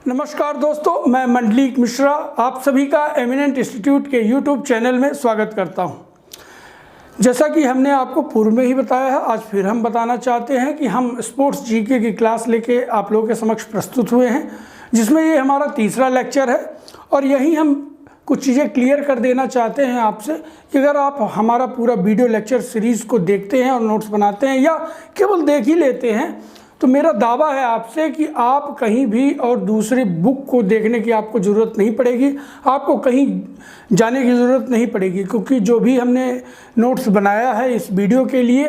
नमस्कार दोस्तों, मैं मंडलीक मिश्रा आप सभी का एमिनेंट इंस्टीट्यूट के यूट्यूब चैनल में स्वागत करता हूं। जैसा कि हमने आपको पूर्व में ही बताया है, आज फिर हम बताना चाहते हैं कि हम स्पोर्ट्स जीके की क्लास लेके आप लोगों के समक्ष प्रस्तुत हुए हैं, जिसमें ये हमारा तीसरा लेक्चर है। और यहीं हम कुछ चीज़ें क्लियर कर देना चाहते हैं आपसे कि अगर आप हमारा पूरा वीडियो लेक्चर सीरीज़ को देखते हैं और नोट्स बनाते हैं या केवल देख ही लेते हैं, तो मेरा दावा है आपसे कि आप कहीं भी और दूसरी बुक को देखने की आपको ज़रूरत नहीं पड़ेगी, आपको कहीं जाने की ज़रूरत नहीं पड़ेगी, क्योंकि जो भी हमने नोट्स बनाया है इस वीडियो के लिए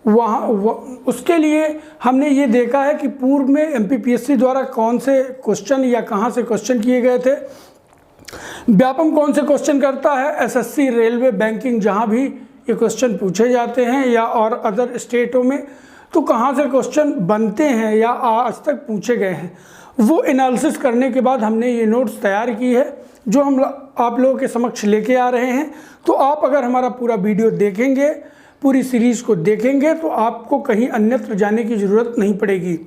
उसके लिए हमने ये देखा है कि पूर्व में एमपीपीएससी द्वारा कौन से क्वेश्चन या कहाँ से क्वेश्चन किए गए थे, व्यापम कौन से क्वेश्चन करता है, एसएससी, रेलवे, बैंकिंग, जहाँ भी ये क्वेश्चन पूछे जाते हैं या और अदर स्टेटों में तो कहाँ से क्वेश्चन बनते हैं या आज तक पूछे गए हैं, वो एनालिसिस करने के बाद हमने ये नोट्स तैयार की है जो हम आप लोगों के समक्ष लेके आ रहे हैं। तो आप अगर हमारा पूरा वीडियो देखेंगे, पूरी सीरीज़ को देखेंगे, तो आपको कहीं अन्यत्र जाने की ज़रूरत नहीं पड़ेगी।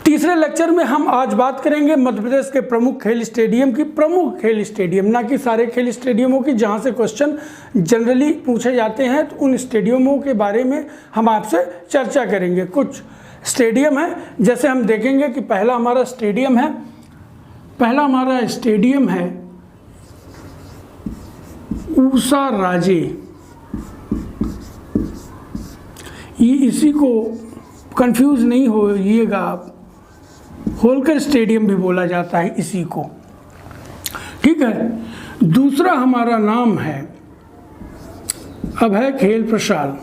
तीसरे लेक्चर में हम आज बात करेंगे मध्य प्रदेश के प्रमुख खेल स्टेडियम की, प्रमुख खेल स्टेडियम, ना कि सारे खेल स्टेडियमों की जहां से क्वेश्चन जनरली पूछे जाते हैं, तो उन स्टेडियमों के बारे में हम आपसे चर्चा करेंगे। कुछ स्टेडियम है, जैसे हम देखेंगे कि पहला हमारा स्टेडियम है ऊषा राजे। ये इसी को कंफ्यूज नहीं होइएगा आप, होलकर स्टेडियम भी बोला जाता है इसी को, ठीक है। दूसरा हमारा नाम है अभय खेल प्रशाल।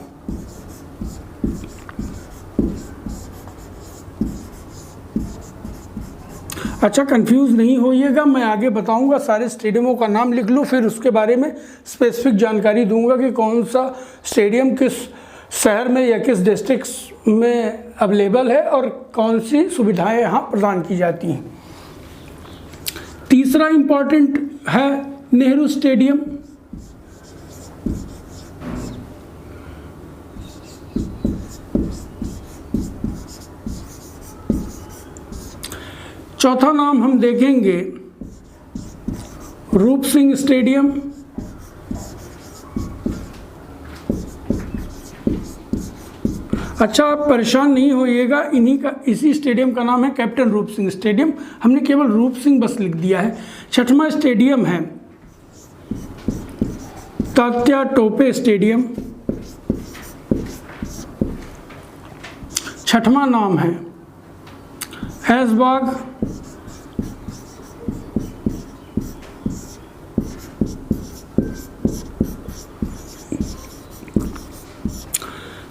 अच्छा, कंफ्यूज नहीं होइएगा, मैं आगे बताऊंगा, सारे स्टेडियमों का नाम लिख लूँ, फिर उसके बारे में स्पेसिफिक जानकारी दूंगा कि कौन सा स्टेडियम किस शहर में या किस डिस्ट्रिक्ट में अवेलेबल है और कौन सी सुविधाएं यहाँ प्रदान की जाती हैं। तीसरा इम्पॉर्टेंट है नेहरू स्टेडियम। चौथा नाम हम देखेंगे रूप सिंह स्टेडियम। अच्छा, आप परेशान नहीं होइएगा, इसी स्टेडियम का नाम है कैप्टन रूप सिंह स्टेडियम, हमने केवल रूप सिंह बस लिख दिया है। छठवां स्टेडियम है तात्या टोपे स्टेडियम। छठवां नाम है ऐशबाग।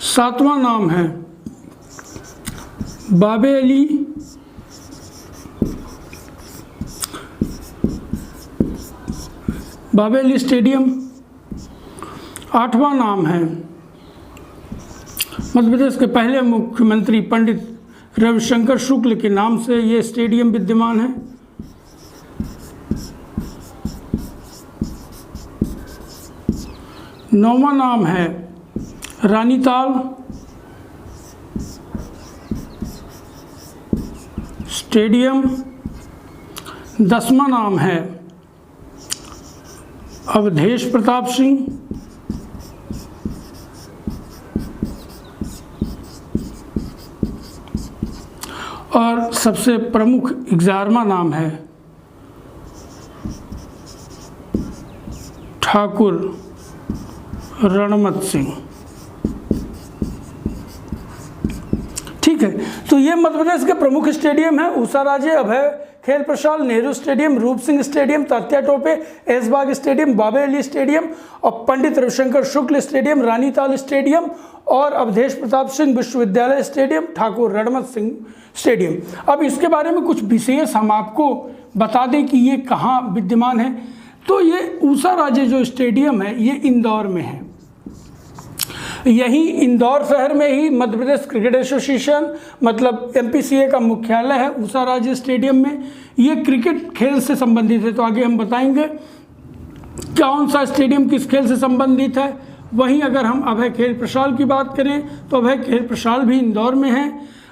सातवां नाम है बाबे अली स्टेडियम। आठवां नाम है मध्य प्रदेश के पहले मुख्यमंत्री पंडित रविशंकर शुक्ल के नाम से ये स्टेडियम विद्यमान है। नौवां नाम है रानीताल स्टेडियम। 10वां नाम है अवधेश प्रताप सिंह। और सबसे प्रमुख 11वां नाम है ठाकुर रणमत सिंह। ठीक है, तो ये मध्य प्रदेश के प्रमुख स्टेडियम है ऊषा राजे, अभय खेल प्रशाल, नेहरू स्टेडियम, रूप सिंह स्टेडियम, तात्या टोपे, ऐशबाग स्टेडियम, बाबे अली स्टेडियम और पंडित रविशंकर शुक्ल स्टेडियम, रानीताल स्टेडियम और अवधेश प्रताप सिंह विश्वविद्यालय स्टेडियम, ठाकुर रणमत सिंह स्टेडियम। अब इसके बारे में कुछ विशेष हम आपको बता दें कि ये कहाँ विद्यमान है। तो ये ऊषा राजे जो स्टेडियम है ये इंदौर में है। यही इंदौर शहर में ही मध्य प्रदेश क्रिकेट एसोसिएशन मतलब एमपीसीए का मुख्यालय है ऊषा राजे स्टेडियम में। ये क्रिकेट खेल से संबंधित है, तो आगे हम बताएंगे कौन सा स्टेडियम किस खेल से संबंधित है। वहीं अगर हम अभय खेल प्रशाल की बात करें तो अभय खेल प्रशाल भी इंदौर में है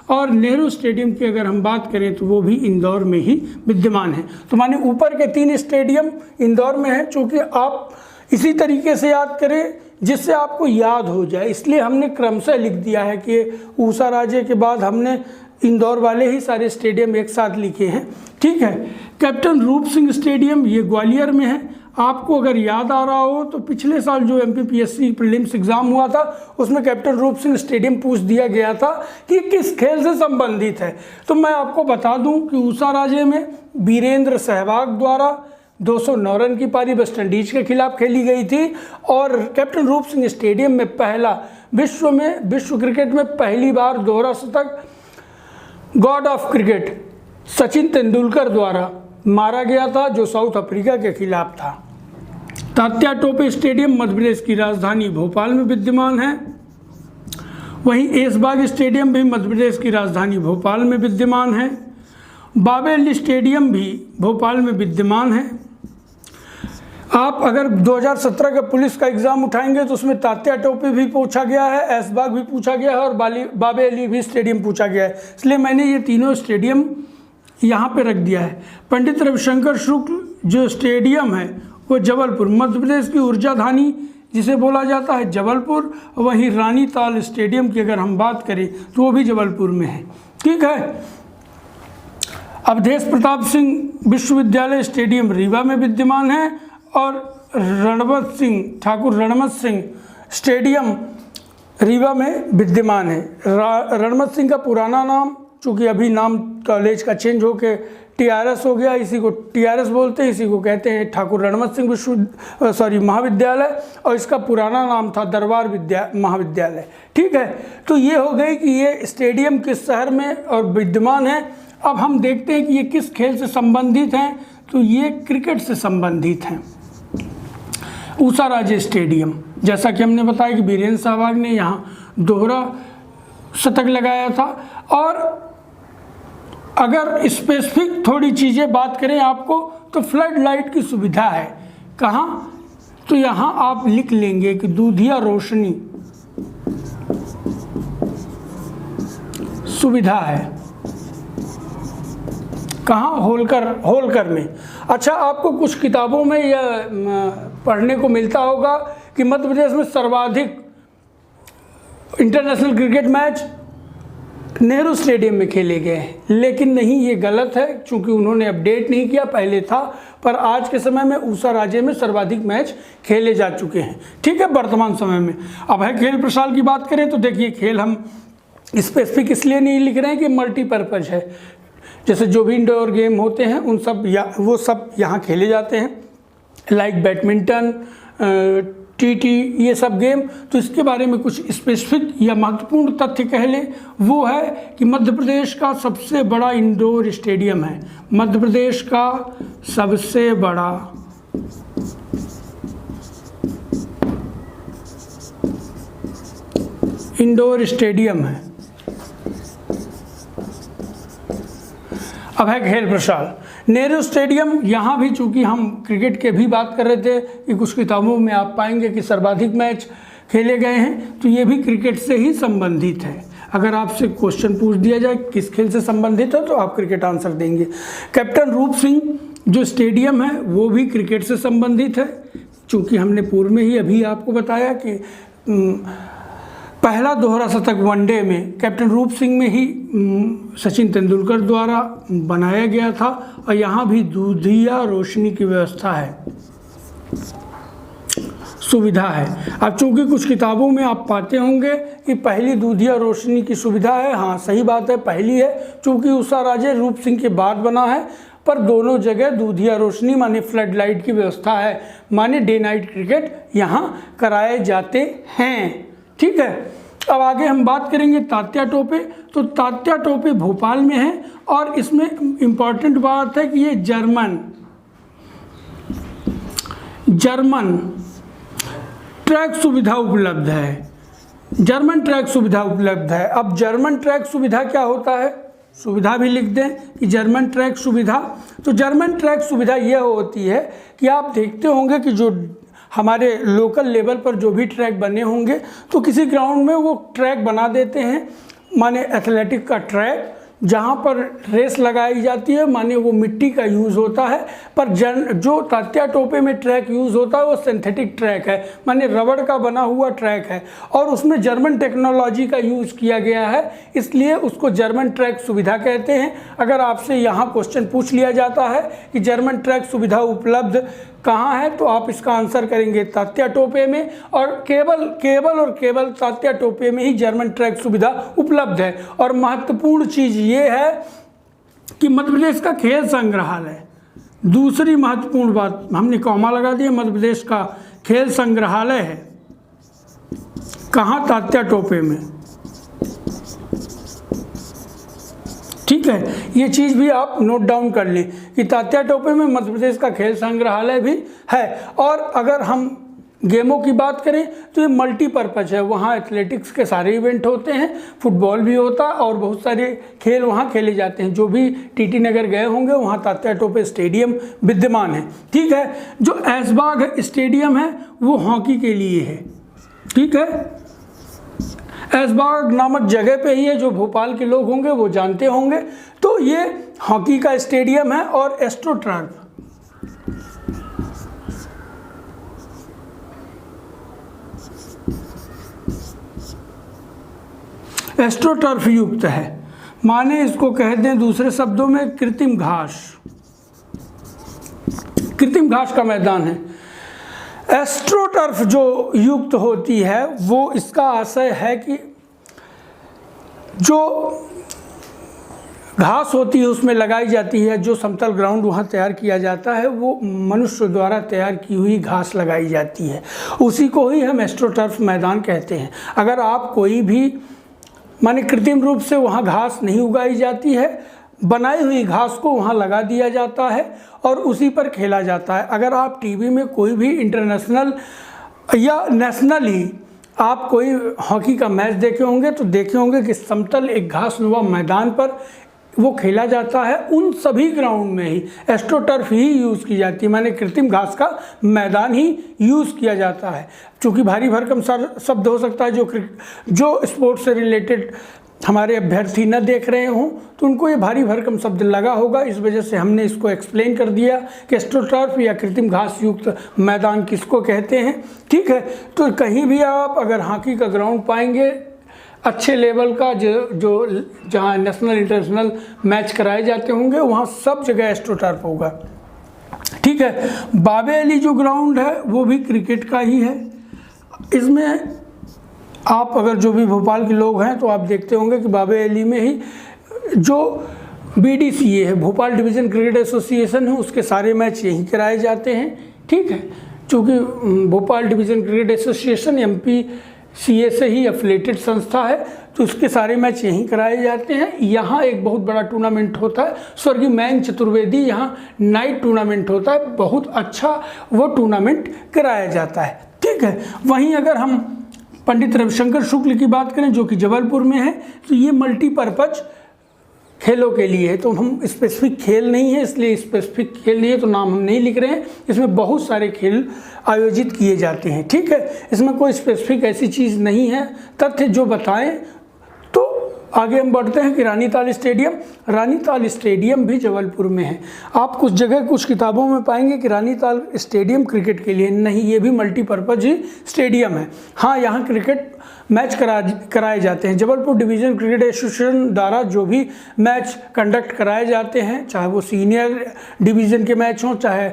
और नेहरू स्टेडियम की अगर हम बात करें तो वो भी इंदौर में ही विद्यमान है। तो माने ऊपर के 3 स्टेडियम इंदौर में है, चूँकि आप इसी तरीके से याद करें जिससे आपको याद हो जाए, इसलिए हमने क्रमशः लिख दिया है कि ऊषा राजे के बाद हमने इंदौर वाले ही सारे स्टेडियम एक साथ लिखे हैं। ठीक है, कैप्टन रूप सिंह स्टेडियम ये ग्वालियर में है। आपको अगर याद आ रहा हो तो पिछले साल जो MPPSC प्रीलिम्स एग्ज़ाम हुआ था उसमें कैप्टन रूप सिंह स्टेडियम पूछ दिया गया था कि किस खेल से संबंधित है। तो मैं आपको बता दूं कि ऊषा राजे में वीरेंद्र सहवाग द्वारा 209 रन की पारी वेस्ट इंडीज के खिलाफ खेली गई थी, और कैप्टन रूप सिंह स्टेडियम में पहला विश्व क्रिकेट में पहली बार दोहरा शतक God of cricket Sachin Tendulkar द्वारा मारा गया था, जो साउथ अफ्रीका के खिलाफ था। तात्या टोपे स्टेडियम मध्य प्रदेश की राजधानी भोपाल में विद्यमान है। वहीं ऐशबाग स्टेडियम भी मध्य प्रदेश की राजधानी भोपाल में विद्यमान है। बाबे अली स्टेडियम भी भोपाल में विद्यमान है। आप अगर 2017 का पुलिस का एग्ज़ाम उठाएंगे तो उसमें तात्या टोपे भी पूछा गया है, ऐशबाग भी पूछा गया है और बाबे अली भी स्टेडियम पूछा गया है, इसलिए मैंने ये तीनों स्टेडियम यहाँ पे रख दिया है। पंडित रविशंकर शुक्ल जो स्टेडियम है वो जबलपुर मध्य प्रदेश की ऊर्जाधानी जिसे बोला जाता है जबलपुर। वहीं रानी ताल स्टेडियम की अगर हम बात करें तो वो भी जबलपुर में है। ठीक है, अवधेश प्रताप सिंह विश्वविद्यालय स्टेडियम रीवा में विद्यमान है, और ठाकुर रणमत सिंह स्टेडियम रीवा में विद्यमान है। रणमत सिंह का पुराना नाम, चूँकि अभी नाम कॉलेज का चेंज होकर TRS हो गया, इसी को TRS बोलते हैं, इसी को कहते हैं ठाकुर रणमत सिंह महाविद्यालय, और इसका पुराना नाम था दरबार महाविद्यालय। ठीक है, तो ये हो गई कि ये स्टेडियम किस शहर में और विद्यमान है। अब हम देखते हैं कि ये किस खेल से संबंधित हैं, तो ये क्रिकेट से संबंधित हैं। ऊषा राजे स्टेडियम, जैसा कि हमने बताया कि वीरेंद्र सहवाग ने यहाँ दोहरा शतक लगाया था। और अगर स्पेसिफिक थोड़ी चीज़ें बात करें आपको, तो फ्लड लाइट की सुविधा है। कहाँ? तो यहाँ आप लिख लेंगे कि दूधिया रोशनी सुविधा है। कहाँ? होलकर में। अच्छा, आपको कुछ किताबों में यह पढ़ने को मिलता होगा कि मध्य प्रदेश में सर्वाधिक international cricket match Nehru stadium में खेले गए हैं, लेकिन नहीं, ये गलत है, क्योंकि उन्होंने अपडेट नहीं किया, पहले था, पर आज के समय में ऊषा राजे में सर्वाधिक मैच खेले जा चुके हैं। ठीक है, वर्तमान समय में। अब है खेल प्रसार की बात करें तो देखिए, खेल हम स्पेसिफिक इसलिए नहीं लिख रहे हैं कि मल्टीपर्पज़ है, जैसे जो भी इंडोर गेम होते हैं वो सब यहाँ खेले जाते हैं, लाइक बैडमिंटन, TT, ये सब गेम। तो इसके बारे में कुछ स्पेसिफिक या महत्वपूर्ण तथ्य कह लें, वो है कि मध्य प्रदेश का सबसे बड़ा इंडोर स्टेडियम है। मध्य प्रदेश का सबसे बड़ा इंडोर स्टेडियम है। अब है खेल प्रसार। नेहरू स्टेडियम, यहाँ भी चूँकि हम क्रिकेट के भी बात कर रहे थे कि कुछ किताबों में आप पाएंगे कि सर्वाधिक मैच खेले गए हैं, तो ये भी क्रिकेट से ही संबंधित है। अगर आपसे क्वेश्चन पूछ दिया जाए किस खेल से संबंधित है तो आप क्रिकेट आंसर देंगे। कैप्टन रूप सिंह जो स्टेडियम है वो भी क्रिकेट से संबंधित है, चूँकि हमने पूर्व में ही अभी आपको बताया कि पहला दोहरा शतक वनडे में कैप्टन रूप सिंह में ही सचिन तेंदुलकर द्वारा बनाया गया था, और यहाँ भी दूधिया रोशनी की व्यवस्था है, सुविधा है। अब चूँकि कुछ किताबों में आप पाते होंगे कि पहली दूधिया रोशनी की सुविधा है, हाँ सही बात है, पहली है, चूँकि ऊषा राजे रूप सिंह के बाद बना है, पर दोनों जगह दूधिया रोशनी माने फ्लड लाइट की व्यवस्था है, माने डे नाइट क्रिकेट यहाँ कराए जाते हैं। ठीक है, अब आगे हम बात करेंगे तात्या टोपे। तो तात्या टोपे भोपाल में है, और इसमें इम्पॉर्टेंट बात है कि ये जर्मन ट्रैक सुविधा उपलब्ध है। जर्मन ट्रैक सुविधा उपलब्ध है। अब जर्मन ट्रैक सुविधा क्या होता है, सुविधा भी लिख दें कि जर्मन ट्रैक सुविधा। तो जर्मन ट्रैक सुविधा यह होती है कि आप देखते होंगे कि जो हमारे लोकल लेवल पर जो भी ट्रैक बने होंगे, तो किसी ग्राउंड में वो ट्रैक बना देते हैं, माने एथलेटिक का ट्रैक जहाँ पर रेस लगाई जाती है, माने वो मिट्टी का यूज़ होता है, पर जो तात्या टोपे में ट्रैक यूज़ होता है वो सिंथेटिक ट्रैक है, माने रबड़ का बना हुआ ट्रैक है और उसमें जर्मन टेक्नोलॉजी का यूज़ किया गया है, इसलिए उसको जर्मन ट्रैक सुविधा कहते हैं। अगर आपसे यहाँ क्वेश्चन पूछ लिया जाता है कि जर्मन ट्रैक सुविधा उपलब्ध कहाँ है, तो आप इसका आंसर करेंगे तात्या टोपे में, और केवल तात्या टोपे में ही जर्मन ट्रैक सुविधा उपलब्ध है। और महत्वपूर्ण चीज़ ये है कि मध्य प्रदेश का खेल संग्रहालय, दूसरी महत्वपूर्ण बात हमने कॉमा लगा दिया, मध्य प्रदेश का खेल संग्रहालय है कहाँ, तात्या टोपे में। ठीक है, ये चीज़ भी आप नोट डाउन कर लें कि तात्या टोपे में मध्य प्रदेश का खेल संग्रहालय भी है। और अगर हम गेमों की बात करें तो ये मल्टीपर्पज़ है, वहाँ एथलेटिक्स के सारे इवेंट होते हैं, फुटबॉल भी होता है और बहुत सारे खेल वहाँ खेले जाते हैं। जो भी टीटी नगर गए होंगे वहाँ तात्या टोपे स्टेडियम विद्यमान है। ठीक है, जो ऐशबाग स्टेडियम है वो हॉकी के लिए है। ठीक है, ऐशबाग नामक जगह पे ही है, जो भोपाल के लोग होंगे वो जानते होंगे। तो ये हॉकी का स्टेडियम है। और एस्ट्रोटर्फ, एस्ट्रोटर्फ युक्त है, माने इसको कह दें दूसरे शब्दों में कृत्रिम घास, कृत्रिम घास का मैदान है। एस्ट्रोटर्फ जो युक्त होती है वो इसका आशय है कि जो घास होती है उसमें लगाई जाती है, जो समतल ग्राउंड वहाँ तैयार किया जाता है वो मनुष्य द्वारा तैयार की हुई घास लगाई जाती है, उसी को ही हम एस्ट्रोटर्फ मैदान कहते हैं। अगर आप कोई भी माने कृत्रिम रूप से वहाँ घास नहीं उगाई जाती है, बनाई हुई घास को वहाँ लगा दिया जाता है और उसी पर खेला जाता है। अगर आप टीवी में कोई भी इंटरनेशनल या नेशनल ही आप कोई हॉकी का मैच देखे होंगे तो देखे होंगे कि समतल एक घासनुमा मैदान पर वो खेला जाता है। उन सभी ग्राउंड में ही एस्ट्रोटर्फ ही यूज़ की जाती है, माने कृत्रिम घास का मैदान ही यूज़ किया जाता है। चूँकि भारी भरकम शब्द हो सकता है, जो स्पोर्ट्स से रिलेटेड हमारे अभ्यर्थी न देख रहे हों तो उनको ये भारी भरकम शब्द लगा होगा, इस वजह से हमने इसको एक्सप्लेन कर दिया कि एस्ट्रोटर्फ या कृत्रिम घास युक्त मैदान किसको कहते हैं। ठीक है, तो कहीं भी आप अगर हॉकी का ग्राउंड पाएंगे अच्छे लेवल का, जो जहाँ नेशनल इंटरनेशनल मैच कराए जाते होंगे वहाँ सब जगह एस्ट्रोटर्फ होगा। ठीक है, बाबे अली जो ग्राउंड है वो भी क्रिकेट का ही है। इसमें आप अगर जो भी भोपाल के लोग हैं तो आप देखते होंगे कि बाबे अली में ही जो BDCA है, भोपाल डिवीज़न क्रिकेट एसोसिएशन है, उसके सारे मैच यहीं कराए जाते हैं। ठीक है, चूँकि Bhopal division cricket association MPCA से ही एफिलेटेड संस्था है तो उसके सारे मैच यहीं कराए जाते हैं। यहाँ एक बहुत बड़ा टूर्नामेंट होता है, स्वर्गीय मयंक चतुर्वेदी यहाँ नाइट टूर्नामेंट होता है, बहुत अच्छा वो टूर्नामेंट कराया जाता है। ठीक है, वहीं अगर हम पंडित रविशंकर शुक्ल की बात करें जो कि जबलपुर में है तो ये मल्टीपर्पज़ खेलों के लिए है। तो हम स्पेसिफिक खेल नहीं है, इसलिए स्पेसिफिक खेल नहीं है तो नाम हम नहीं लिख रहे हैं। इसमें बहुत सारे खेल आयोजित किए जाते हैं। ठीक है, इसमें कोई स्पेसिफिक ऐसी चीज़ नहीं है, तथ्य जो बताएं। तो आगे हम बढ़ते हैं कि रानीताल स्टेडियम, रानीताल स्टेडियम भी जबलपुर में है। आप कुछ जगह कुछ किताबों में पाएंगे कि रानीताल स्टेडियम क्रिकेट के लिए, नहीं, ये भी मल्टीपर्पज़ ही स्टेडियम है। हाँ, यहाँ क्रिकेट मैच कराए जाते हैं। जबलपुर डिवीज़न क्रिकेट एसोसिएशन द्वारा जो भी मैच कंडक्ट कराए जाते हैं, चाहे वो सीनियर डिवीज़न के मैच हों, चाहे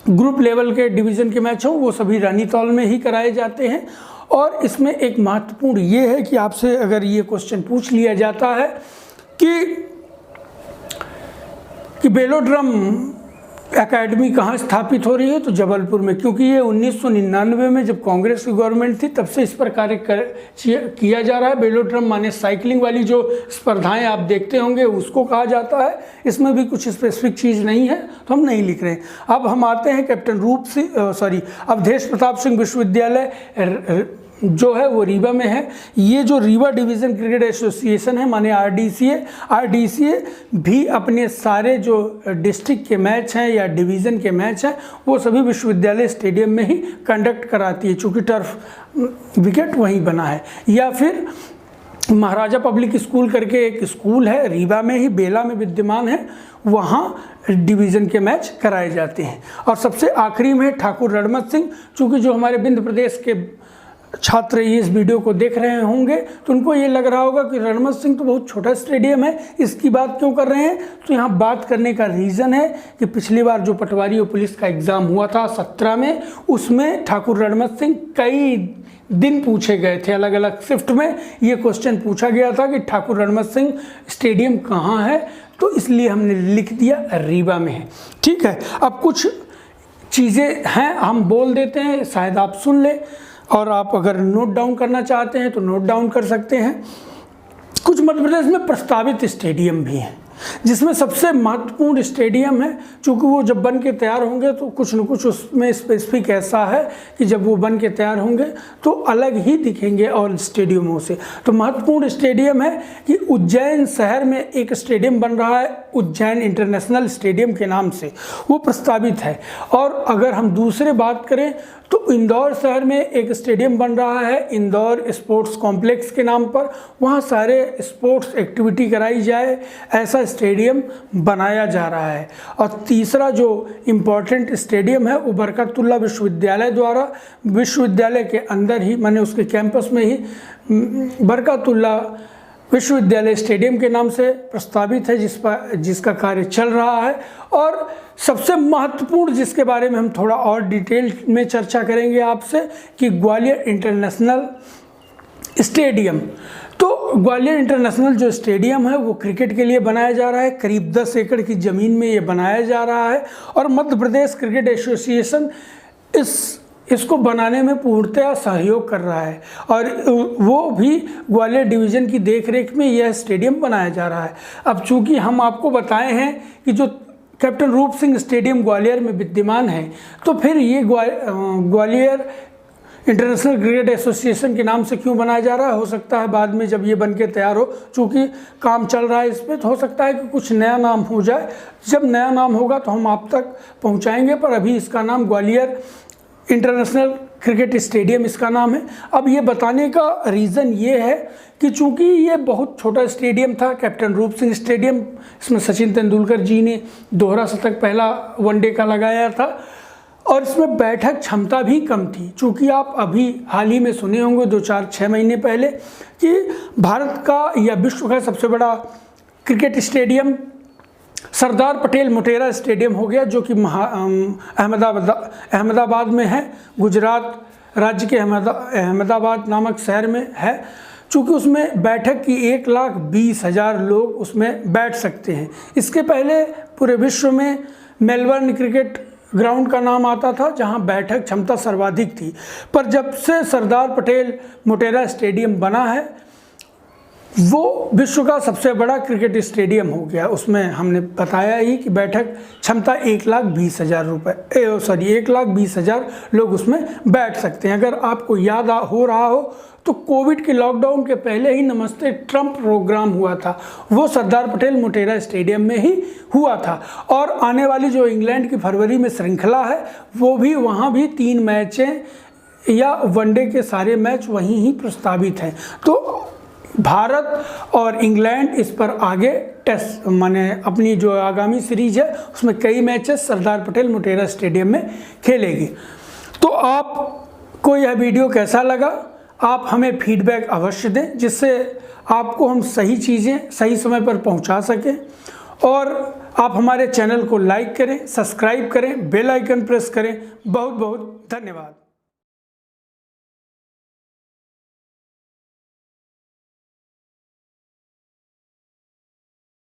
ग्रुप लेवल के डिवीज़न के मैच हों, वो सभी रानीताल में ही कराए जाते हैं। और इसमें एक महत्वपूर्ण ये है कि आपसे अगर ये क्वेश्चन पूछ लिया जाता है कि वेलोड्रम एकेडमी कहाँ स्थापित हो रही है, तो जबलपुर में, क्योंकि ये 1999 में जब कांग्रेस की गवर्नमेंट थी तब से इस पर कार्य किया जा रहा है। वेलोड्रम माने साइकिलिंग वाली जो स्पर्धाएं आप देखते होंगे उसको कहा जाता है। इसमें भी कुछ स्पेसिफिक चीज़ नहीं है तो हम नहीं लिख रहे हैं। अब हम आते हैं कैप्टन अवधेश प्रताप सिंह विश्वविद्यालय जो है वो रीवा में है। ये जो रीवा डिवीज़न क्रिकेट एसोसिएशन है माने RDCA भी अपने सारे जो डिस्ट्रिक्ट के मैच हैं या डिवीज़न के मैच हैं वो सभी विश्वविद्यालय स्टेडियम में ही कंडक्ट कराती है, चूँकि टर्फ विकेट वहीं बना है। या फिर महाराजा पब्लिक स्कूल करके एक स्कूल है, रीवा में ही, बेला में विद्यमान है, वहाँ डिवीज़न के मैच कराए जाते हैं। और सबसे आखिरी में ठाकुर रणमत सिंह, चूँकि जो हमारे विंध्य प्रदेश के छात्र ये इस वीडियो को देख रहे होंगे तो उनको ये लग रहा होगा कि रणमत सिंह तो बहुत छोटा स्टेडियम है, इसकी बात क्यों कर रहे हैं। तो यहाँ बात करने का रीज़न है कि पिछली बार जो पटवारी और पुलिस का एग्ज़ाम हुआ था 17 में, उसमें ठाकुर रणमत सिंह कई दिन पूछे गए थे, अलग अलग शिफ्ट में ये क्वेश्चन पूछा गया था कि ठाकुर रणमत सिंह स्टेडियम कहाँ है, तो इसलिए हमने लिख दिया रीवा में है। ठीक है, अब कुछ चीज़ें हैं हम बोल देते हैं, शायद आप सुन लें, और आप अगर नोट डाउन करना चाहते हैं तो नोट डाउन कर सकते हैं। कुछ मध्य प्रदेश में प्रस्तावित स्टेडियम भी हैं, जिसमें सबसे महत्वपूर्ण स्टेडियम है, चूँकि वो जब बन के तैयार होंगे तो कुछ न कुछ उसमें स्पेसिफिक ऐसा है कि जब वो बन के तैयार होंगे तो अलग ही दिखेंगे और स्टेडियमों से। तो महत्वपूर्ण स्टेडियम है कि उज्जैन शहर में एक स्टेडियम बन रहा है उज्जैन इंटरनेशनल स्टेडियम के नाम से, वो प्रस्तावित है। और अगर हम दूसरे बात करें तो इंदौर शहर में एक स्टेडियम बन रहा है इंदौर स्पोर्ट्स कॉम्प्लेक्स के नाम पर, वहाँ सारे स्पोर्ट्स एक्टिविटी कराई जाए, ऐसा स्टेडियम बनाया जा रहा है। और तीसरा जो इम्पोर्टेंट स्टेडियम है वो बरकतुल्ला विश्वविद्यालय द्वारा, विश्वविद्यालय के अंदर ही, माने उसके कैंपस में ही बरकतुल्ला विश्वविद्यालय स्टेडियम के नाम से प्रस्तावित है, जिसका कार्य चल रहा है। और सबसे महत्वपूर्ण जिसके बारे में हम थोड़ा और डिटेल में चर्चा करेंगे आपसे कि ग्वालियर इंटरनेशनल स्टेडियम। तो ग्वालियर इंटरनेशनल जो स्टेडियम है वो क्रिकेट के लिए बनाया जा रहा है, करीब 10 एकड़ की ज़मीन में ये बनाया जा रहा है। और मध्य प्रदेश क्रिकेट एसोसिएशन इसको बनाने में पूर्णतः सहयोग कर रहा है, और वो भी ग्वालियर डिवीज़न की देखरेख में यह स्टेडियम बनाया जा रहा है। अब चूँकि हम आपको बताए हैं कि जो कैप्टन रूप सिंह स्टेडियम ग्वालियर में विद्यमान है, तो फिर ये ग्वालियर इंटरनेशनल क्रिकेट एसोसिएशन के नाम से क्यों बनाया जा रहा है। हो सकता है बाद में जब ये बन के तैयार हो, चूँकि काम चल रहा है इस पर, तो हो सकता है कि कुछ नया नाम हो जाए। जब नया नाम होगा तो हम आप तक पहुँचाएँगे, पर अभी इसका नाम ग्वालियर इंटरनेशनल क्रिकेट स्टेडियम इसका नाम है। अब ये बताने का रीज़न ये है कि चूँकि ये बहुत छोटा स्टेडियम था, कैप्टन रूप सिंह स्टेडियम, इसमें सचिन तेंदुलकर जी ने दोहरा शतक पहला वनडे का लगाया था, और इसमें बैठक क्षमता भी कम थी। चूँकि आप अभी हाल ही में सुने होंगे 2-4-6 महीने पहले कि भारत का या विश्व का सबसे बड़ा cricket stadium Sardar Patel Motera stadium हो गया, जो कि अहमदाबाद में है, गुजरात राज्य के अहमदाबाद नामक शहर में है। चूँकि उसमें बैठक की 1,20,000 लोग उसमें बैठ सकते हैं। इसके पहले पूरे विश्व में मेलबर्न क्रिकेट ग्राउंड का नाम आता था, जहां बैठक क्षमता सर्वाधिक थी। पर जब से सरदार पटेल मोटेरा स्टेडियम बना है, वो विश्व का सबसे बड़ा क्रिकेट स्टेडियम हो गया। उसमें हमने बताया ही कि बैठक क्षमता 1,20,000 लोग उसमें बैठ सकते हैं। अगर आपको याद हो रहा हो तो कोविड के लॉकडाउन के पहले ही नमस्ते ट्रंप प्रोग्राम हुआ था, वो सरदार पटेल मोटेरा स्टेडियम में ही हुआ था। और आने वाली जो इंग्लैंड की फरवरी में श्रृंखला है, वो भी वहाँ भी 3 मैचें या वनडे के सारे मैच वहीं ही प्रस्तावित हैं। तो भारत और इंग्लैंड इस पर आगे टेस्ट माने अपनी जो आगामी सीरीज है उसमें कई मैचेस सरदार पटेल मोटेरा स्टेडियम में खेलेगी। तो आपको यह वीडियो कैसा लगा, आप हमें फीडबैक अवश्य दें, जिससे आपको हम सही चीज़ें सही समय पर पहुंचा सकें। और आप हमारे चैनल को लाइक करें, सब्सक्राइब करें, बेल आइकन प्रेस करें। बहुत बहुत धन्यवाद।